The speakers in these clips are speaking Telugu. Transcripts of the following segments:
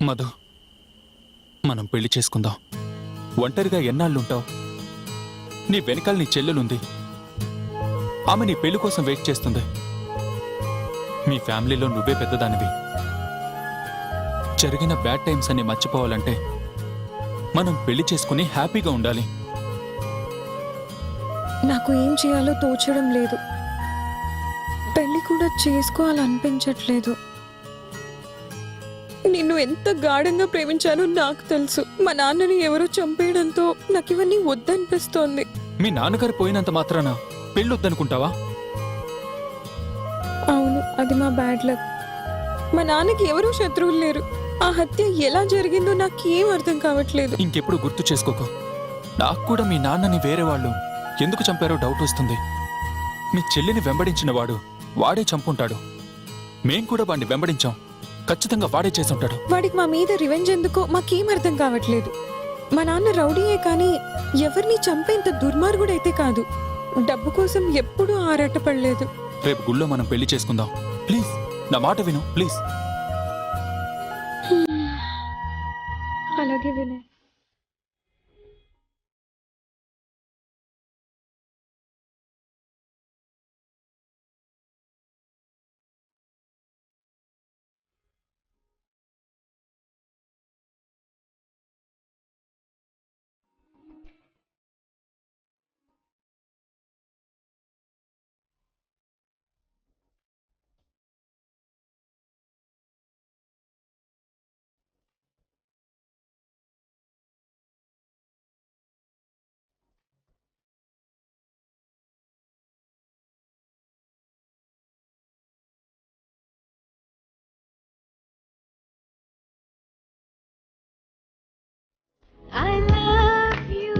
మధు, మనం పెళ్లి చేసుకుందాం. ఒంటరిగా ఎన్నాళ్ళుంటావు? నీ వెనకాల నీ చెల్లెలుంది. ఆమె నీ పెళ్లి కోసం వెయిట్ చేస్తుంది. మీ ఫ్యామిలీలో నువ్వే పెద్దదానివి. జరిగిన బ్యాడ్ టైమ్స్ అన్ని మర్చిపోవాలంటే మనం పెళ్లి చేసుకుని హ్యాపీగా ఉండాలి. నాకు ఏం చేయాలో తోచడం లేదు. పెళ్లి కూడా చేసుకోవాలనిపించట్లేదు. నిన్ను ఎంత గాఢంగా ప్రేమించానో నాకు తెలుసు. మా నాన్నని ఎవరో చంపేయడంతో నాకు ఇవన్నీ వద్దనిపిస్తోంది. మీ నాన్నగారు పోయినంత మాత్రాన పెళ్ళొద్దనుకుంటావా? అవును, అది మా బ్యాడ్ లక్. మా నాన్నకి ఎవరూ శత్రువులు లేరు. ఆ హత్య ఎలా జరిగిందో నాకేం అర్థం కావట్లేదు. ఇంకెప్పుడు గుర్తు చేసుకోకు. నాకు కూడా మీ నాన్నని వేరే వాళ్ళు ఎందుకు చంపారో డౌట్ వస్తుంది. మీ చెల్లిని వెంబడించిన వాడు వాడే చంపుంటాడు. మేం కూడా వాడిని వెంబడించాం. ఖచ్చితంగా వాడే చేసుంటాడు. వాడికి మా మీద రివెంజ్ ఎందుకో మాకేం అర్థం కావట్లేదు. మా నాన్న రౌడీయే కానీ ఎవరిని చంపేంత దుర్మార్గుడైతే కాదు. డబ్బు కోసం ఎప్పుడూ ఆరాటపడలేదు. రేపు గుళ్ళో మనం పెళ్లి చేసుకుందాం. ప్లీజ్, నా మాట విను ప్లీజ్. అలాగే Vinay.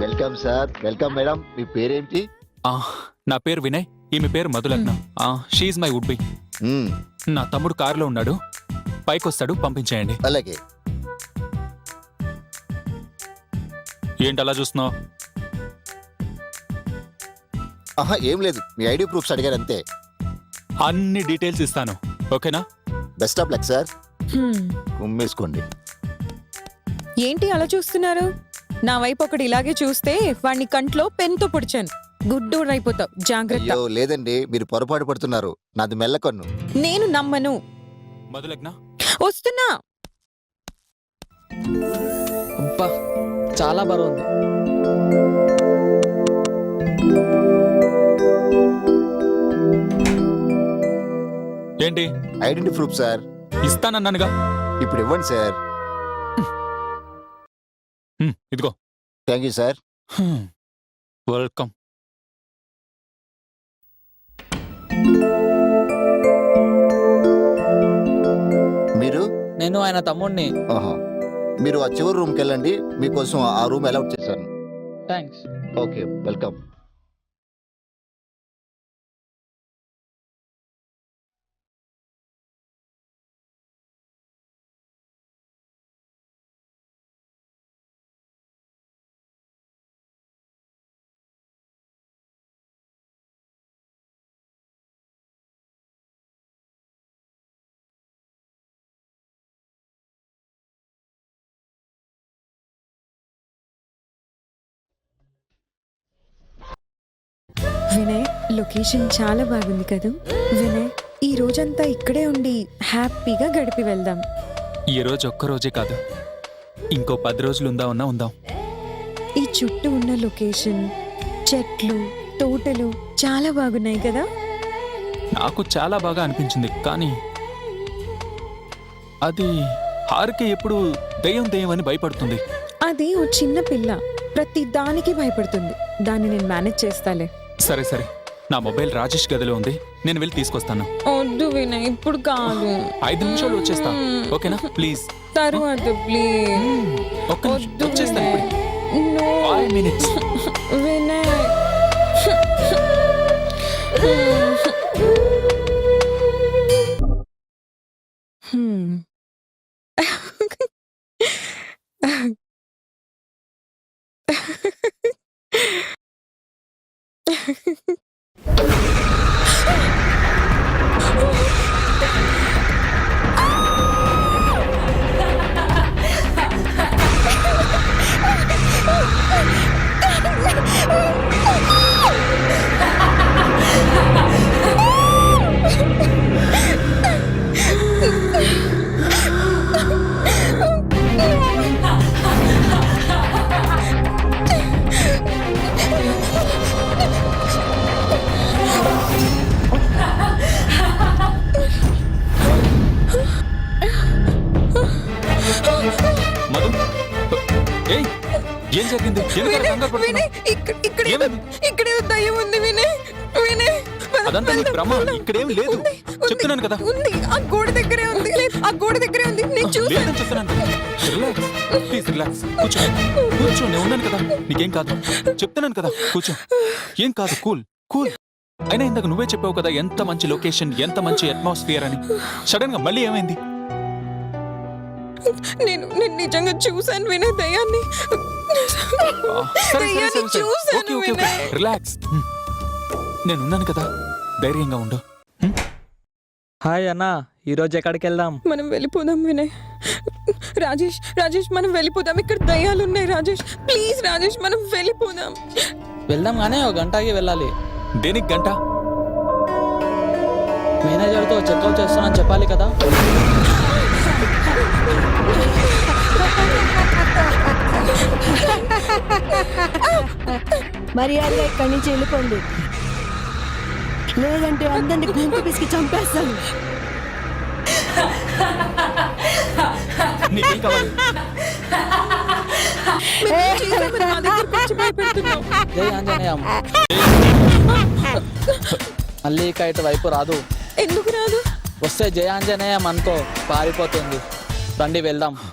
Welcome sir. Welcome madam. మీ పేరేంటి? నా పేరు వినయ్. ఈమె పేరు Madhulagna. She my would be. నా తమ్ముడు కారులో ఉన్నాడు. పైకొస్తాడు, పంపించేయండి. అలాగే. ఏంటి అలా చూస్తున్నావు? ఆహా, ఏం లేదు. మీ ఐడి ప్రూఫ్స్ అడిగారు అంతే. అన్ని డీటెయిల్స్ ఇస్తాను, ఓకేనా? Best of luck sir. కుమ్మేసుకోండి. ఏంటి అలా చూస్తున్నారు? నా వైపు ఒకటి ఇలాగే చూస్తే వాడిని కంట్లో పెన్తో పొడిచాను. గుడ్డోడు అయిపోతావు, జాగ్రత్త. అయ్యో లేదండి, మీరు పొరపాటు పడుతున్నారు. నాది మెల్లకన్ను. నేను నమ్మను. మధులగ్న, వస్తున్నా. అబ్బా, చాలా బరువు ఉంది. ఏంటి? Identity proof sir. ఇస్తానన్నానుగా. ఇప్పుడు ఇవ్వండి సార్. ఇదిగో. Thank you sir. వెల్కమ్. మీరు? నేను ఆయన తమ్ముడిని. ఆహా. మీరు ఆ చివరి రూమ్కి వెళ్ళండి. మీకోసం ఆ రూమ్ అలౌట్ చేశాను. Thanks. Okay, welcome. Vinay, location చాలా బాగుంది కదా. వినయ్, ఈ రోజంతా ఇక్కడే ఉండి హ్యాపీగా గడిపి వెళ్దాం. ఈ రోజు ఒక్కరోజే కాదు, ఇంకో 10 రోజులు ఉందాం. ఈ చుట్టూ ఉన్న లొకేషన్, చెట్లు, తోటలు చాలా బాగున్నాయి కదా. నాకు చాలా బాగా అనిపించింది. కానీ అది హారిక ఎప్పుడు దెయ్యం అని భయపడుతుంది. అది ఓ చిన్న పిల్ల, ప్రతి దానికి భయపడుతుంది. దాన్ని నేను మేనేజ్ చేస్తాలే. సరే, నా మొబైల్ రాజేష్ గదిలో ఉంది. నేను వెళ్ళి తీసుకొస్తాను. వద్దు వినయ్, ఇప్పుడు కాదు. 5 నిమిషాలు వచ్చేస్తా, ఓకేనా? ప్లీజ్. తర్వాత ప్లీజ్. ఒక్క నిమిషం వచ్చేస్తాను ఇప్పుడు. No. 5 minutes. వినయ్. ఏం జరిగింది? ఎందుకు అలా కంగారు వినయ్ పడుతున్నావ్? ఇక్కడే ఏమైంది? ఇక్కడే దయ్యం ఉంది వినయ్. వినయ్ అదంతా నీ భ్రమ. ఇక్కడేం లేదు. చెప్తున్నాను కదా. ఉంది ఆ గోడ దగ్గరే ఉంది. లేదు, ఆ గోడ దగ్గరే ఉంది. నేను చూసాను. లేదని చెప్తున్నాను కదా. Relax, please relax. కూర్చో, కూర్చో. నేను ఉన్నాను కదా, నీకేం కాదు. చెప్తున్నాను కదా, కూర్చో. ఏం కాదు, కూల్ కూల్. అయినా ఇందాక నువ్వే చెప్పావు కదా ఎంత మంచి లొకేషన్, ఎంత మంచి అట్మాస్ఫియర్ అని. సడన్ గా మళ్ళీ ఏమైంది? నేను నిజంగా చూసాను వినయ్ దయ్యాన్ని. దయ్యాన్ని చూసాను okay okay okay, Vinay. Relax. నేనున్నాను కదా, ధైర్యంగా ఉండు. హాయ్ అన్న, ఈరోజు ఎక్కడికి వెళ్దాం? మనం వెళ్ళిపోదాం వినయ్. రాజేష్ మనం వెళ్ళిపోదాం. ఇక్కడ దయ్యాలు ఉన్నాయి రాజేష్. ప్లీజ్ రాజేష్ మనం వెళ్ళిపోదాం. వెళ్దాం కానీ ఒక గంటకి వెళ్ళాలి. దేనికి గంట? మేనేజర్తో చెక్అవుట్ చేస్తానని చెప్పాలి కదా. మర్యాదగా ఇక్కడి నుంచి వెళ్ళిపోండి, లేదంటే అందరిని గుంపు పిసికి చంపేస్తాను. నీకేం కావాలి? మేము చేసామని మా దగ్గరకు వచ్చి భయపెడుతున్నావు. జై ఆంజనేయం. మళ్ళీ ఇక ఇటు వైపు రాదు. ఎందుకు రాదు? వస్తే జై ఆంజనేయం అనుకో, పారిపోతుంది. రండి వెళ్దాం.